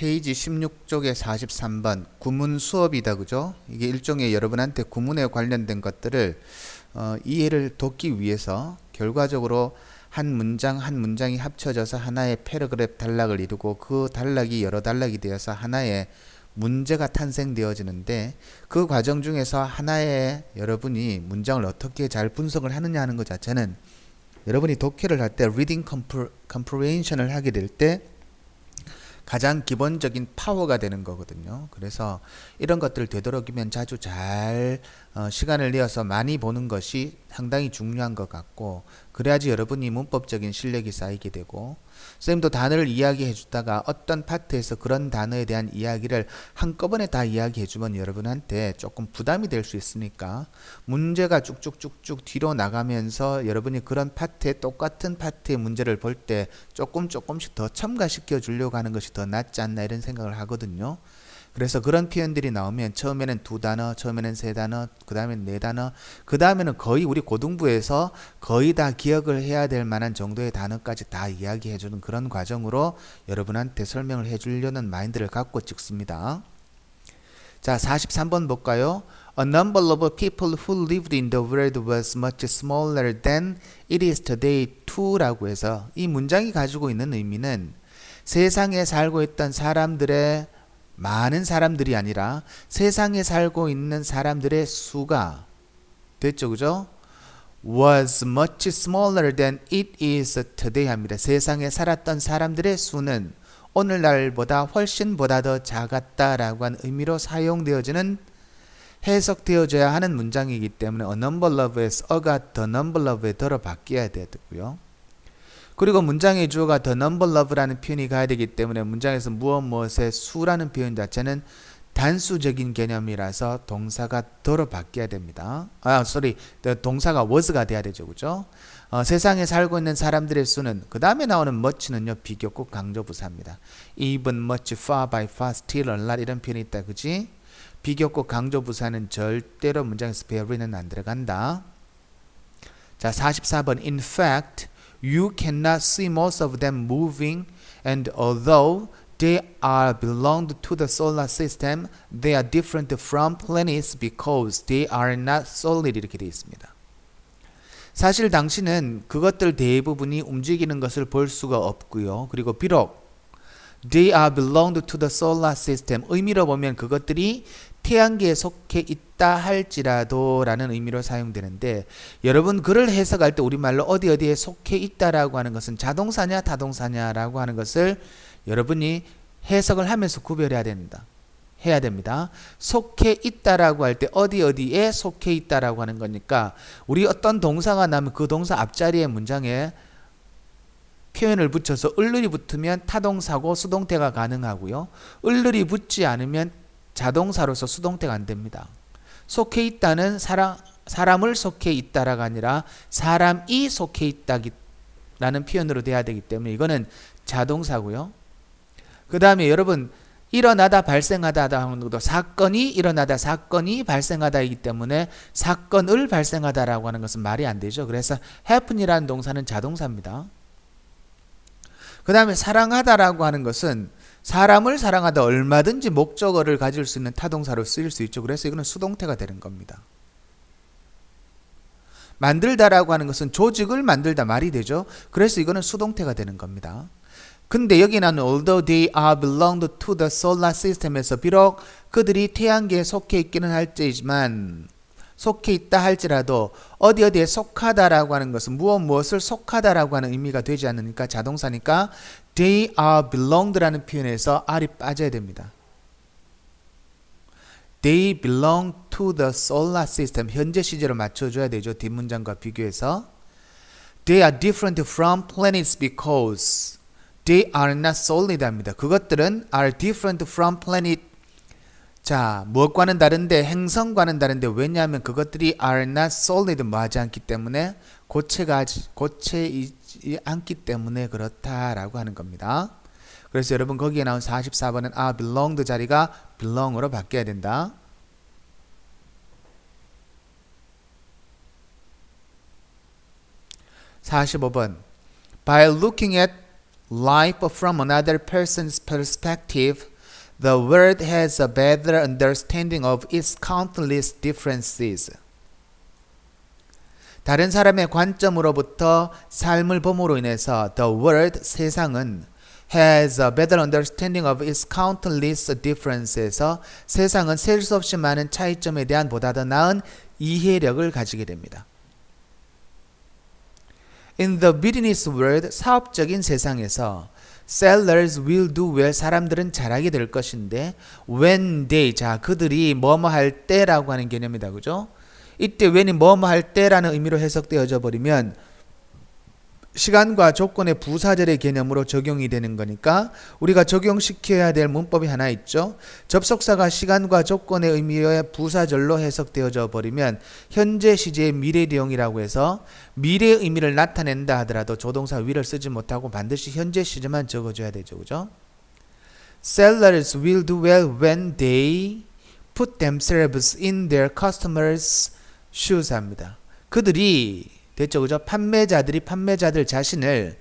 페이지 16쪽에 43번 구문 수업이다, 그죠? 이게 일종의 여러분한테 구문에 관련된 것들을 이해를 돕기 위해서 결과적으로 한 문장 한 문장이 합쳐져서 하나의 패러그래프 단락을 이루고 그 단락이 여러 단락이 되어서 하나의 문제가 탄생되어지는데, 그 과정 중에서 하나의 여러분이 문장을 어떻게 잘 분석을 하느냐 하는 것 자체는 여러분이 독해를 할 때 리딩 컴프레hension을 하게 될 때 가장 기본적인 파워가 되는 거거든요. 그래서 이런 것들을 되도록이면 자주 잘 시간을 내어서 많이 보는 것이 상당히 중요한 것 같고, 그래야지 여러분이 문법적인 실력이 쌓이게 되고, 선생님도 단어를 이야기해 주다가 어떤 파트에서 그런 단어에 대한 이야기를 한꺼번에 다 이야기해 주면 여러분한테 조금 부담이 될 수 있으니까 문제가 쭉쭉쭉쭉 뒤로 나가면서 여러분이 그런 파트에 똑같은 파트의 문제를 볼 때 조금씩 더 첨가시켜 주려고 하는 것이 더 낫지 않나, 이런 생각을 하거든요. 그래서 그런 표현들이 나오면 처음에는 2단어, 처음에는 3단어, 그 다음에는 4단어, 그 다음에는 거의 우리 고등부에서 거의 다 기억을 해야 될 만한 정도의 단어까지 다 이야기해 주는 그런 과정으로 여러분한테 설명을 해 주려는 마인드를 갖고 찍습니다. 자, 43번 볼까요? A number of people who lived in the world was much smaller than it is today too 라고 해서, 이 문장이 가지고 있는 의미는 세상에 살고 있던 사람들의 많은 사람들이 아니라 세상에 살고 있는 사람들의 수가 됐죠, 그죠? was much smaller than it is today 합니다. 세상에 살았던 사람들의 수는 오늘날보다 훨씬 보다 더 작았다라고 하는 의미로 사용되어지는, 해석되어져야 하는 문장이기 때문에 a number of에서 a가 the number of에 더러 바뀌어야 되고요. 그리고 문장의 주어가 the number of라는 표현이 가야 되기 때문에 문장에서 무엇의 수라는 표현 자체는 단수적인 개념이라서 동사가 더러 바뀌어야 됩니다. 동사가 was가 돼야 되죠, 그죠? 세상에 살고 있는 사람들의 수는, 그 다음에 나오는 much는요 비교급 강조부사입니다. even, much, far, by far, still, a lot 이런 표현이 있다, 그지? 비교급 강조부사는 절대로 문장에서 very는 안 들어간다. 자, 44번 in fact you cannot see most of them moving, and although they are belonged to the solar system, they are different from planets because they are not solid, 이렇게 되어 있습니다. 사실 당신은 그것들 대부분이 움직이는 것을 볼 수가 없고요. 그리고 비록 they are belonged to the solar system, 의미로 보면 그것들이 태양계에 속해 있다 할지라도 라는 의미로 사용되는데, 여러분 글을 해석할 때 우리말로 어디에 속해 있다라고 하는 것은 자동사냐 타동사냐라고 하는 것을 여러분이 해석을 하면서 구별해야 해야 됩니다. 속해 있다라고 할 때 어디에 속해 있다라고 하는 거니까, 우리 어떤 동사가 나면 그 동사 앞자리에 문장에 표현을 붙여서 을을이 붙으면 타동사고 수동태가 가능하고요. 을을이 붙지 않으면 자동사로서 수동태가 안 됩니다. 속해 있다는 사람을 속해 있다라가 아니라 사람이 속해 있다라는 표현으로 돼야 되기 때문에 이거는 자동사고요. 그 다음에 여러분 일어나다 발생하다 하는 것도 사건이 일어나다 사건이 발생하다이기 때문에 사건을 발생하다라고 하는 것은 말이 안 되죠. 그래서 happen이라는 동사는 자동사입니다. 그 다음에 사랑하다라고 하는 것은 사람을 사랑하다, 얼마든지 목적어를 가질 수 있는 타동사로 쓰일 수 있죠. 그래서 이거는 수동태가 되는 겁니다. 만들다라고 하는 것은 조직을 만들다 말이 되죠. 그래서 이거는 수동태가 되는 겁니다. 근데 여기는 although they are belonged to the solar system에서 비록 그들이 태양계에 속해 있기는 할지만, 속해 있다 할지라도 어디에 속하다라고 하는 것은 무엇을 속하다라고 하는 의미가 되지 않으니까 자동사니까 they are belonged라는 표현에서 R이 빠져야 됩니다. They belong to the solar system, 현재 시제로 맞춰줘야 되죠. 뒷문장과 비교해서. They are different from planets because they are not solid 합니다. 그것들은 are different from planet. 자, 무엇과는 다른데, 행성과는 다른데, 왜냐하면 그것들이 are not solid, 뭐하지 않기 때문에, 고체이지 않기 때문에 그렇다라고 하는 겁니다. 그래서 여러분 거기에 나온 44번은 belonged 자리가 belong으로 바뀌어야 된다. (45번) By looking at life from another person's perspective, The world has a better understanding of its countless differences. 다른 사람의 관점으로부터 삶을 봄으로 인해서 the world, 세상은 has a better understanding of its countless differences. 세상은 셀 수 없이 많은 차이점에 대한 보다 더 나은 이해력을 가지게 됩니다. In the business world, 사업적인 세상에서 sellers will do well, 사람들은 잘하게 될 것인데 when they, 자 그들이 뭐뭐 할 때라고 하는 개념이다. 그죠? 이때 when이 뭐뭐 할 때라는 의미로 해석되어져 버리면 시간과 조건의 부사절의 개념으로 적용이 되는 거니까 우리가 적용시켜야 될 문법이 하나 있죠. 접속사가 시간과 조건의 의미의 부사절로 해석되어져 버리면 현재 시제의 미래대용이라고 해서 미래의 의미를 나타낸다 하더라도 조동사 will을 쓰지 못하고 반드시 현재 시제만 적어줘야 되죠. 그죠? Sellers will do well when they put themselves in their customers' shoes 합니다. 그들이 됐죠, 그죠? 판매자들 자신을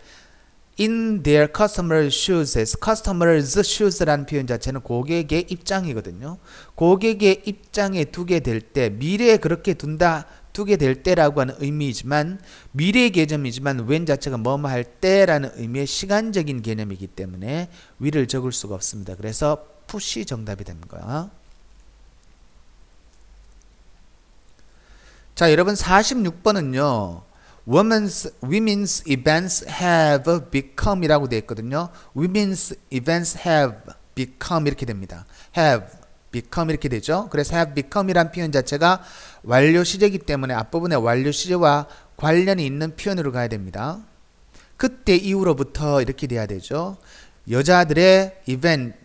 in their customers' shoes, customers' shoes라는 표현 자체는 고객의 입장이거든요. 고객의 입장에 두게 될 때, 미래에 그렇게 두게 될 때라고 하는 의미이지만 미래의 개념이지만 when 자체가 뭐뭐 할 때라는 의미의 시간적인 개념이기 때문에 will을 적을 수가 없습니다. 그래서 푸시 정답이 되는 거야. 자, 여러분 46번은요. Women's events have become 이라고 되어 있거든요. Women's events have become 이렇게 됩니다. have become 이렇게 되죠. 그래서 have become 이란 표현 자체가 완료 시제이기 때문에 앞부분에 완료 시제와 관련이 있는 표현으로 가야 됩니다. 그때 이후로부터 이렇게 돼야 되죠. 여자들의 이벤트는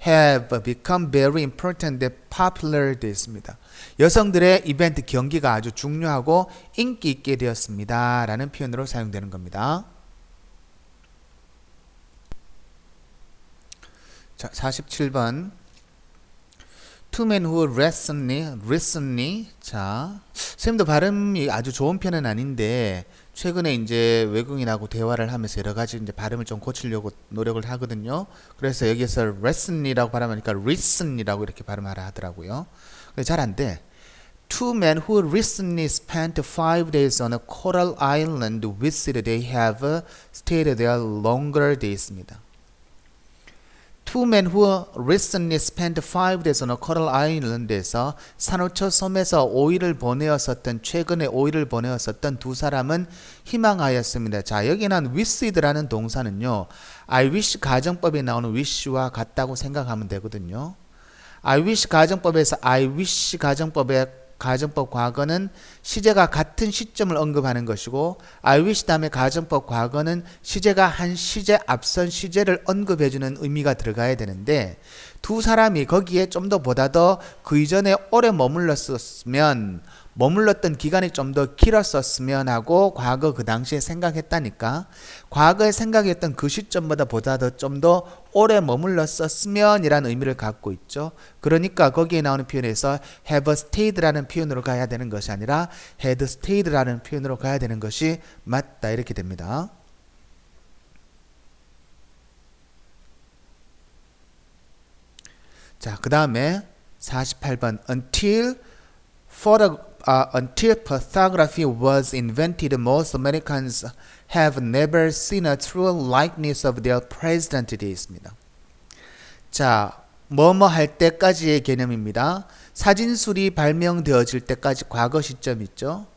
have become very important and popular 되어 있습니다. 여성들의 이벤트 경기가 아주 중요하고 인기 있게 되었습니다. 라는 표현으로 사용되는 겁니다. 자, 47번. Two men who recently 자, 선생님도 발음이 아주 좋은 편은 아닌데 최근에 이제 외국인하고 대화를 하면서 여러 가지 이제 발음을 좀 고치려고 노력을 하거든요. 그래서 여기서 recently라고 발음하니까 recently라고 이렇게 발음하라 하더라고요. 잘 안 돼. Two men who recently spent 5 days on a coral island visited. They have stayed there longer. 되어 있습니다. Two men who recently spent 5 days on a coral island에서 산호초 섬에서 5일을 보내었었던 최근에 5일을 보내었었던 두 사람은 희망하였습니다. 자, 여기 난 wished라는 동사는요. I wish 가정법에 나오는 wish와 같다고 생각하면 되거든요. I wish 가정법에서 I wish 가정법 과거는 시제가 같은 시점을 언급하는 것이고 I wish 다음에 가정법 과거는 시제가 한 시제 앞선 시제를 언급해주는 의미가 들어가야 되는데 두 사람이 거기에 좀 더 보다 더 그 이전에 오래 머물렀던 기간이 좀 더 길었었으면 하고 과거 그 당시에 생각했다니까 과거에 생각했던 그 시점보다 보다 더 좀 더 오래 머물렀었으면 이라는 의미를 갖고 있죠. 그러니까 거기에 나오는 표현에서 have stayed라는 표현으로 가야 되는 것이 아니라 had stayed라는 표현으로 가야 되는 것이 맞다 이렇게 됩니다. 자, 그 다음에 48번 Until photography was invented, most Americans have never seen a true likeness of their president. 되어 있습니다. 자, 뭐뭐 할 때까지의 개념입니다. 사진술이 발명되어질 때까지 과거 시점 있죠.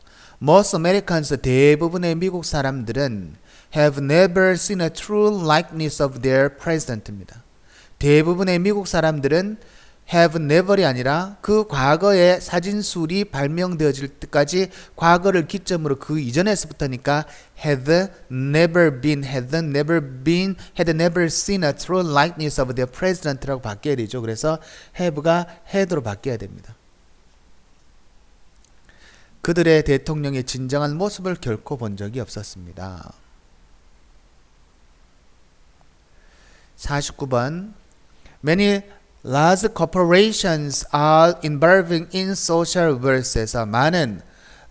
Most Americans, 대부분의 미국 사람들은 have never seen a true likeness of their president입니다. 대부분의 미국 사람들은 have never이 아니라 그 과거의 사진술이 발명되어질 때까지 과거를 기점으로 그 이전에서부터니까 had never seen a true likeness of their president라고 바뀌어야 되죠. 그래서 have가 had로 바뀌어야 됩니다. 그들의 대통령의 진정한 모습을 결코 본 적이 없었습니다. 49번 Many large corporations are involving in social work에서 많은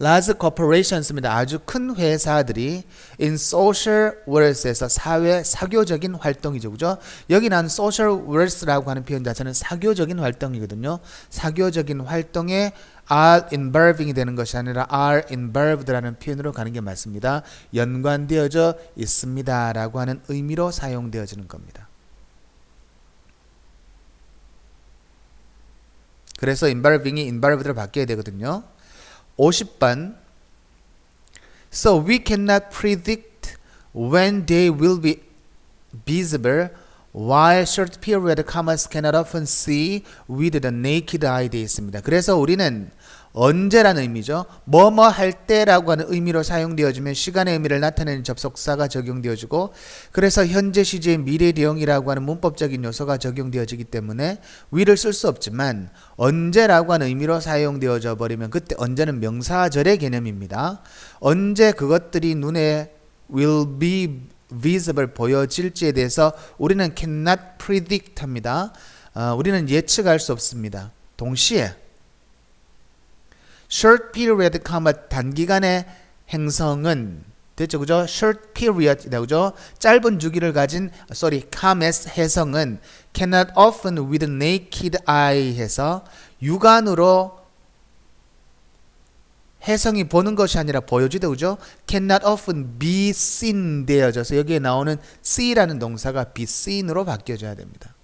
large corporations입니다. 아주 큰 회사들이 in social works에서 사회 사교적인 활동이죠. 그죠? 여기 나온 social works라고 하는 표현 자체는 사교적인 활동이거든요. 사교적인 활동에 are involving이 되는 것이 아니라 are involved라는 표현으로 가는 게 맞습니다. 연관되어져 있습니다 라고 하는 의미로 사용되어지는 겁니다. 그래서 involving이 involved로 바뀌어야 되거든요. 50번 So we cannot predict when they will be visible while short period commas cannot often see with the naked eye 되어 있습니다. 그래서 우리는 언제라는 의미죠. 뭐뭐 할 때라고 하는 의미로 사용되어지면 시간의 의미를 나타내는 접속사가 적용되어지고 그래서 현재 시제의 미래대형이라고 하는 문법적인 요소가 적용되어지기 때문에 위를 쓸 수 없지만 언제라고 하는 의미로 사용되어져 버리면 그때 언제는 명사절의 개념입니다. 언제 그것들이 눈에 will be visible 보여질지에 대해서 우리는 cannot predict 합니다. 우리는 예측할 수 없습니다. 동시에 short period, 단기간의 행성은 됐죠, 그죠? short period이다, 그죠? 짧은 주기를 가진 해성은 cannot often with naked eye 해서 육안으로 해성이 보는 것이 아니라 보여지다, 그죠? cannot often be seen 되어져서 여기에 나오는 see라는 동사가 be seen으로 바뀌어져야 됩니다.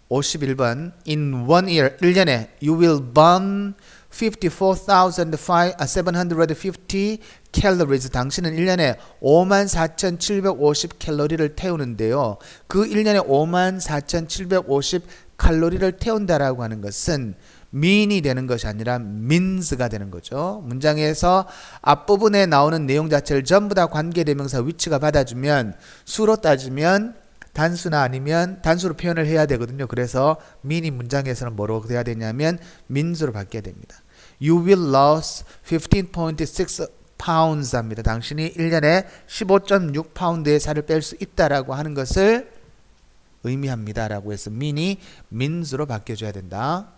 (51번) In one year, 1년에 you will burn 54,750 calories. 당신은 1년에 54,750 칼로리를 태우는데요. 그 1년에 54,750 칼로리를 태운다라고 하는 것은 mean이 되는 것이 아니라 means가 되는 거죠. 문장에서 앞부분에 나오는 내용 자체를 전부 다 관계대명사 위치가 받아주면 수로 따지면 단수나 아니면 단수로 표현을 해야 되거든요. 그래서 mean이 문장에서는 뭐로 돼야 되냐면 means로 바뀌어야 됩니다. You will lose 15.6 pounds 합니다. 당신이 1년에 15.6 파운드의 살을 뺄 수 있다라고 하는 것을 의미합니다. 라고 해서 mean이 means로 바뀌어줘야 된다.